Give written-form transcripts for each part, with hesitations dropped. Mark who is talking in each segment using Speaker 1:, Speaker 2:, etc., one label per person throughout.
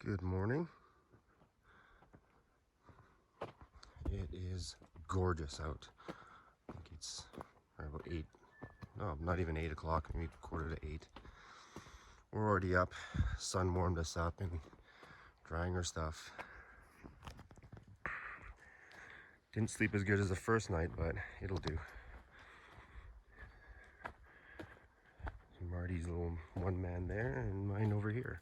Speaker 1: Good morning. It is gorgeous out. I think it's about 8, no, not even 8 o'clock, maybe 7:45. We're already up. Sun warmed us up and drying our stuff. Didn't sleep as good as the first night, but it'll do. Marty's little one man there and mine over here.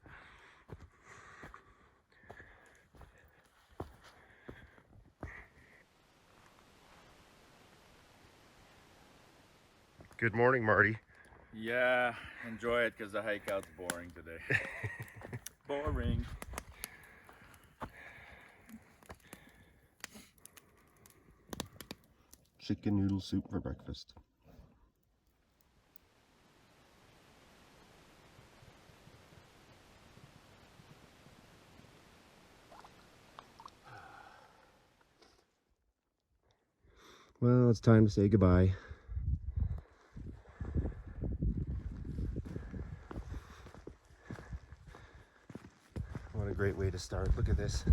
Speaker 1: Good morning, Marty.
Speaker 2: Yeah, enjoy it because the hike out's boring today. Boring.
Speaker 1: Chicken noodle soup for breakfast. Well, it's time to say goodbye. What a great way to start. Look at this.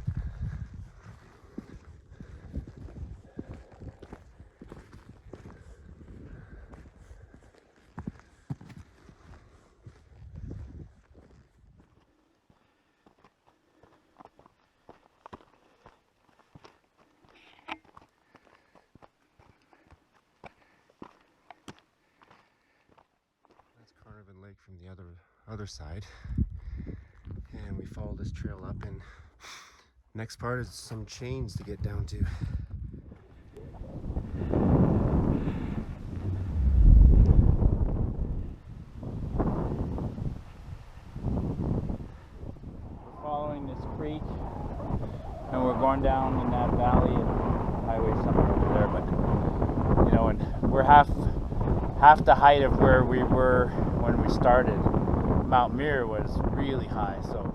Speaker 1: That's Carnarvon Lake from the other side. And we follow this trail up, and next part is some chains to get down to.
Speaker 2: We're following this creek and we're going down in that valley and highway somewhere over there, but you know, and we're half the height of where we were when we started. Mount Muir was really high, so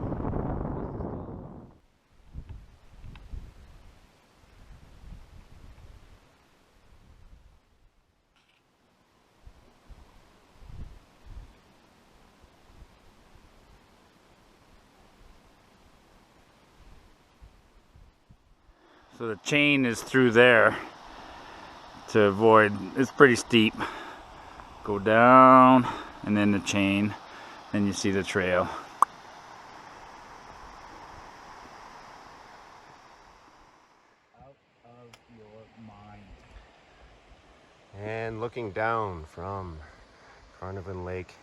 Speaker 2: the chain is through there to avoid, it's pretty steep. Go down and then the chain, then you see the trail. Out of your mind.
Speaker 1: And looking down from Carnarvon Lake.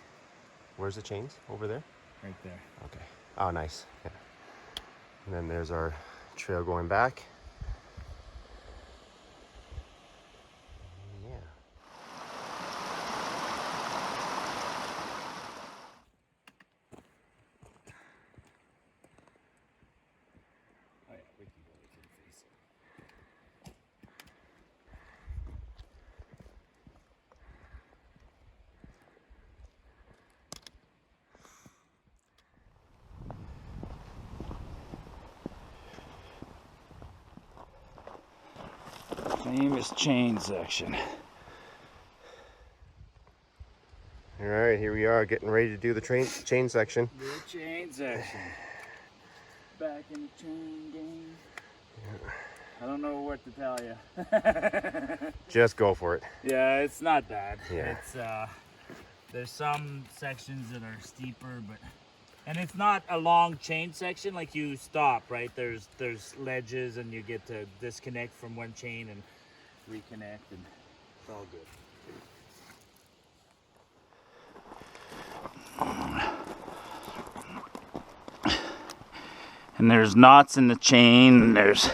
Speaker 1: Where's the chains? Over there?
Speaker 2: Right there.
Speaker 1: Okay. Oh, nice. Yeah. And then there's our trail going back. Yeah.
Speaker 2: Oh yeah, we can go to the face. Famous chain section.
Speaker 1: All right, here we are getting ready to do the chain section.
Speaker 2: The chain section. Back in the chain game.
Speaker 1: Yeah.
Speaker 2: I don't know what to tell you.
Speaker 1: Just go for it.
Speaker 2: Yeah, it's not bad.
Speaker 1: Yeah.
Speaker 2: It's there's some sections that are steeper, but and it's not a long chain section like you stop, right? There's ledges and you get to disconnect from one chain and reconnect, and it's all good. And there's knots in the chain, and there's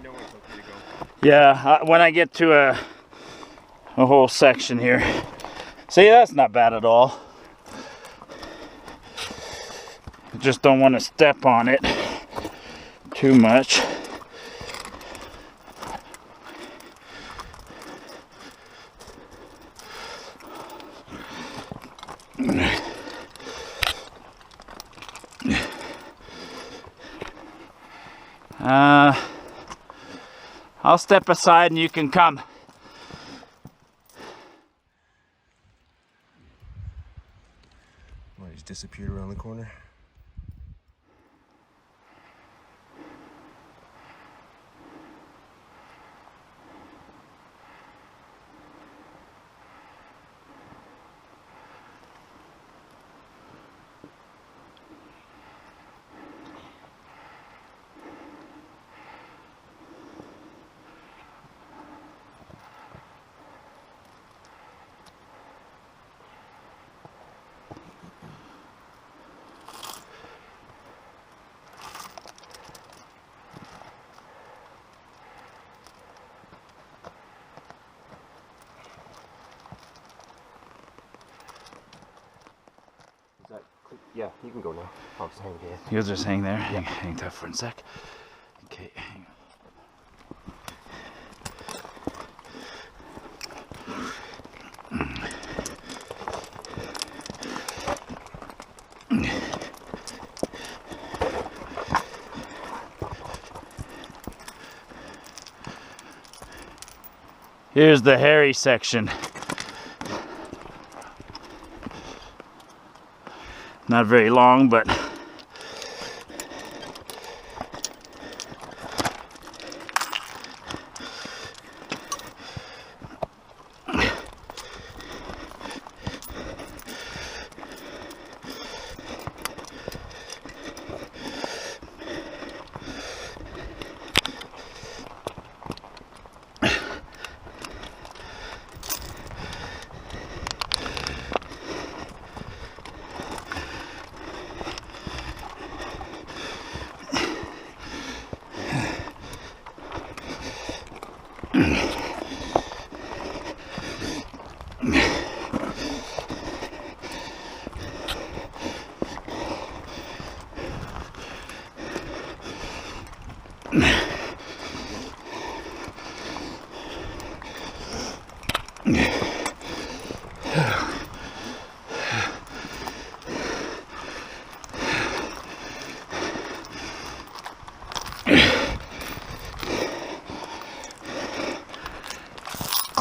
Speaker 1: know when it's okay to go.
Speaker 2: Yeah, when I get to a whole section here. See, that's not bad at all. Just don't want to step on it too much. I'll step aside and you can come.
Speaker 1: Well, he's disappeared around the corner. Yeah, you can go now. I'll just hang here.
Speaker 2: You'll just hang there? Yeah. Hang tough for a sec. Okay, hang on. Here's the hairy section. Not very long, but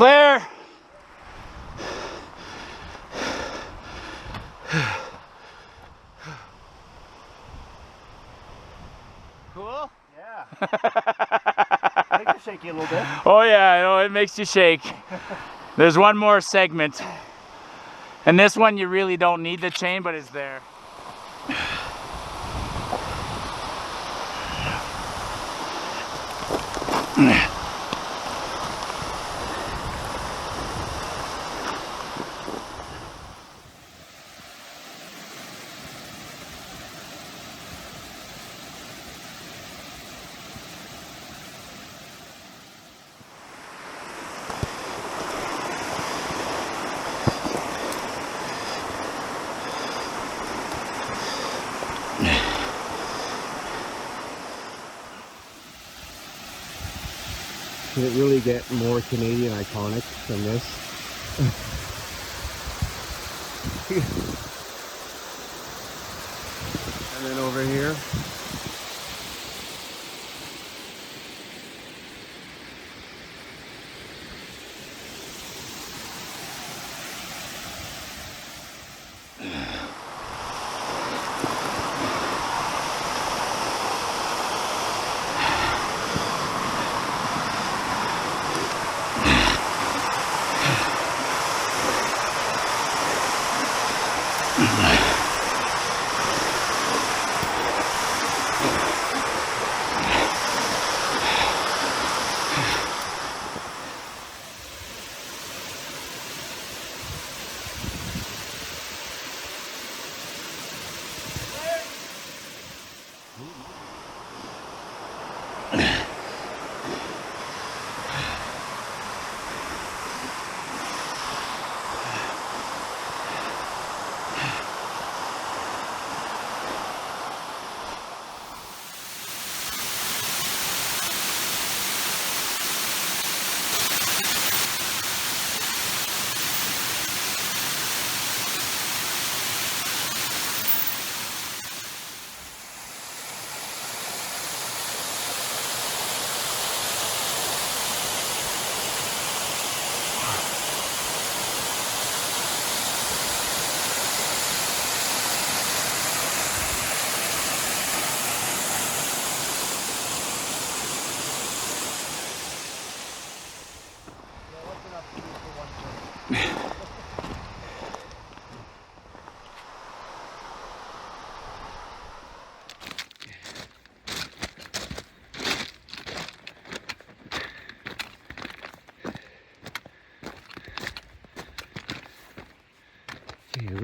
Speaker 2: Claire! Cool?
Speaker 1: Yeah. Makes you shaky a little bit.
Speaker 2: Oh yeah, I know, it makes you shake. There's one more segment. And this one you really don't need the chain, but it's there.
Speaker 1: Can it really get more Canadian iconic than this? And then over here.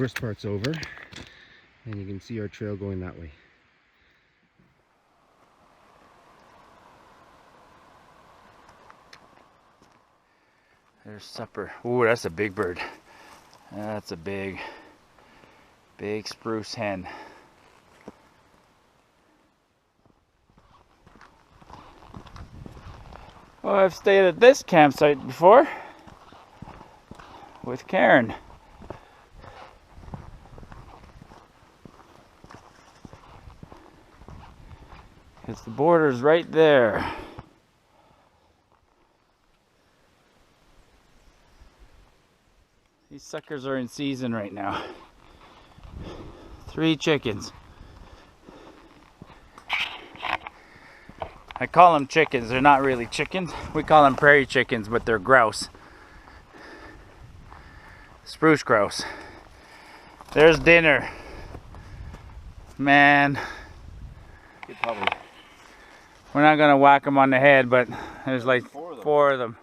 Speaker 1: worst part's over, and you can see our trail going that way.
Speaker 2: There's supper. Ooh, that's a big bird. That's a big spruce hen. Well, I've stayed at this campsite before with Karen. Because the border's right there. These suckers are in season right now. 3 chickens. I call them chickens. They're not really chickens. We call them prairie chickens, but they're grouse. Spruce grouse. There's dinner. Man. We're not gonna whack them on the head, but there's like 4 of them.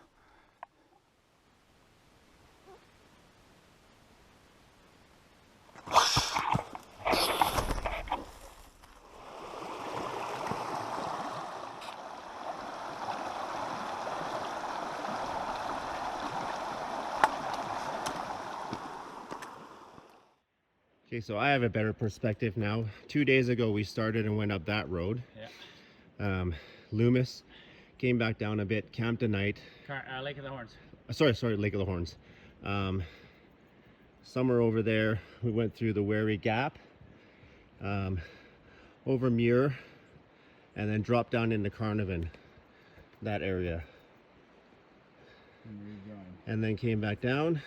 Speaker 1: Okay, so I have a better perspective now. 2 days ago we started and went up that road. Yeah. Loomis, came back down a bit, camped a night.
Speaker 2: Lake of the Horns.
Speaker 1: Sorry, Lake of the Horns. Somewhere over there, we went through the Wary Gap, over Muir, and then dropped down into Carnarvon, that area. And then came back down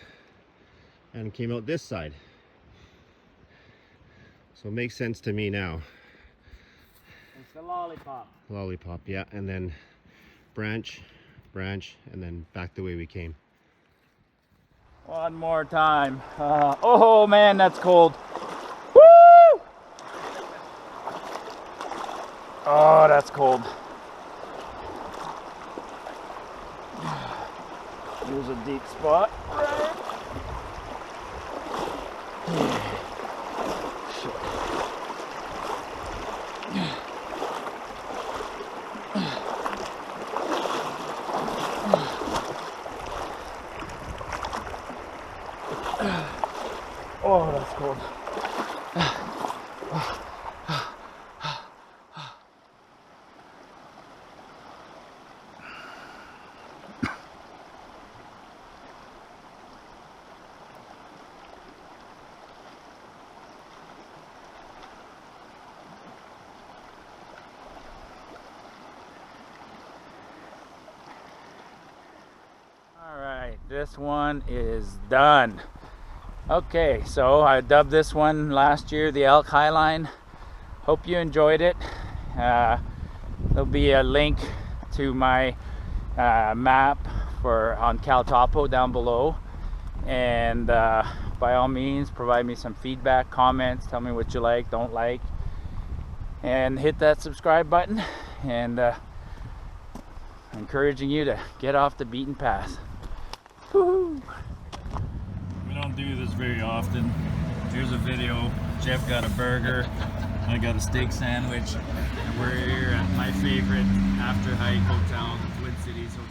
Speaker 1: and came out this side. So it makes sense to me now.
Speaker 2: It's the lollipop.
Speaker 1: Lollipop, yeah, and then branch, and then back the way we came.
Speaker 2: One more time. Oh man, that's cold. Woo! Oh, that's cold. Here's a deep spot. Oh, that's cold. All right, this one is done. Okay, so I dubbed this one last year the Elk Highline. Hope you enjoyed it. There'll be a link to my map on Cal Topo down below, and by all means provide me some feedback, comments, tell me what you like, don't like, and hit that subscribe button, and encouraging you to get off the beaten path. Woo-hoo. We don't do this very often. Here's a video. Jeff got a burger. I got a steak sandwich. And we're here at my favorite after hike hotel, the Twin Cities Hotel.